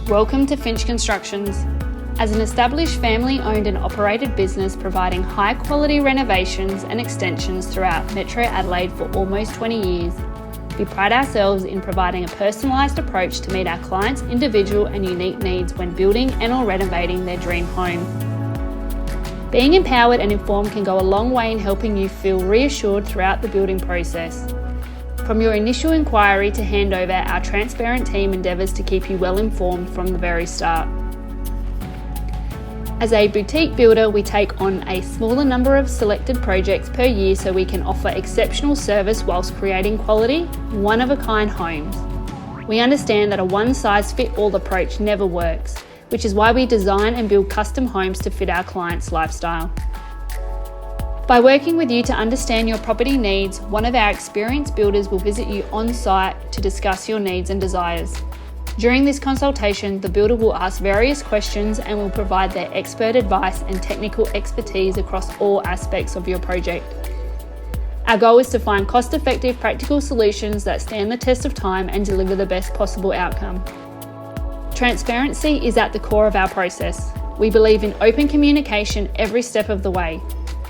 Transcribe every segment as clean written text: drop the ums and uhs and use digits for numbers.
Welcome to Finch Constructions. As an established family-owned and operated business providing high-quality renovations and extensions throughout Metro Adelaide for almost 20 years, we pride ourselves in providing a personalised approach to meet our clients' individual and unique needs when building and/or renovating their dream home. Being empowered and informed can go a long way in helping you feel reassured throughout the building process. From your initial inquiry to handover, our transparent team endeavours to keep you well informed from the very start. As a boutique builder, we take on a smaller number of selected projects per year so we can offer exceptional service whilst creating quality, one-of-a-kind homes. We understand that a one-size-fits-all approach never works, which is why we design and build custom homes to fit our clients' lifestyle. By working with you to understand your property needs, one of our experienced builders will visit you on site to discuss your needs and desires. During this consultation, the builder will ask various questions and will provide their expert advice and technical expertise across all aspects of your project. Our goal is to find cost-effective, practical solutions that stand the test of time and deliver the best possible outcome. Transparency is at the core of our process. We believe in open communication every step of the way.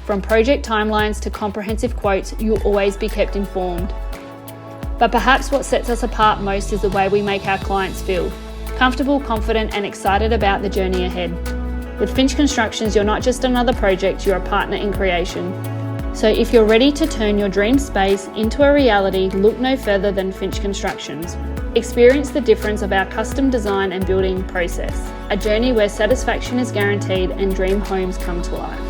From project timelines to comprehensive quotes, you'll always be kept informed. But perhaps what sets us apart most is the way we make our clients feel comfortable, confident, and excited about the journey ahead. With Finch Constructions, you're not just another project, you're a partner in creation. So if you're ready to turn your dream space into a reality, look no further than Finch Constructions. Experience the difference of our custom design and building process, a journey where satisfaction is guaranteed and dream homes come to life.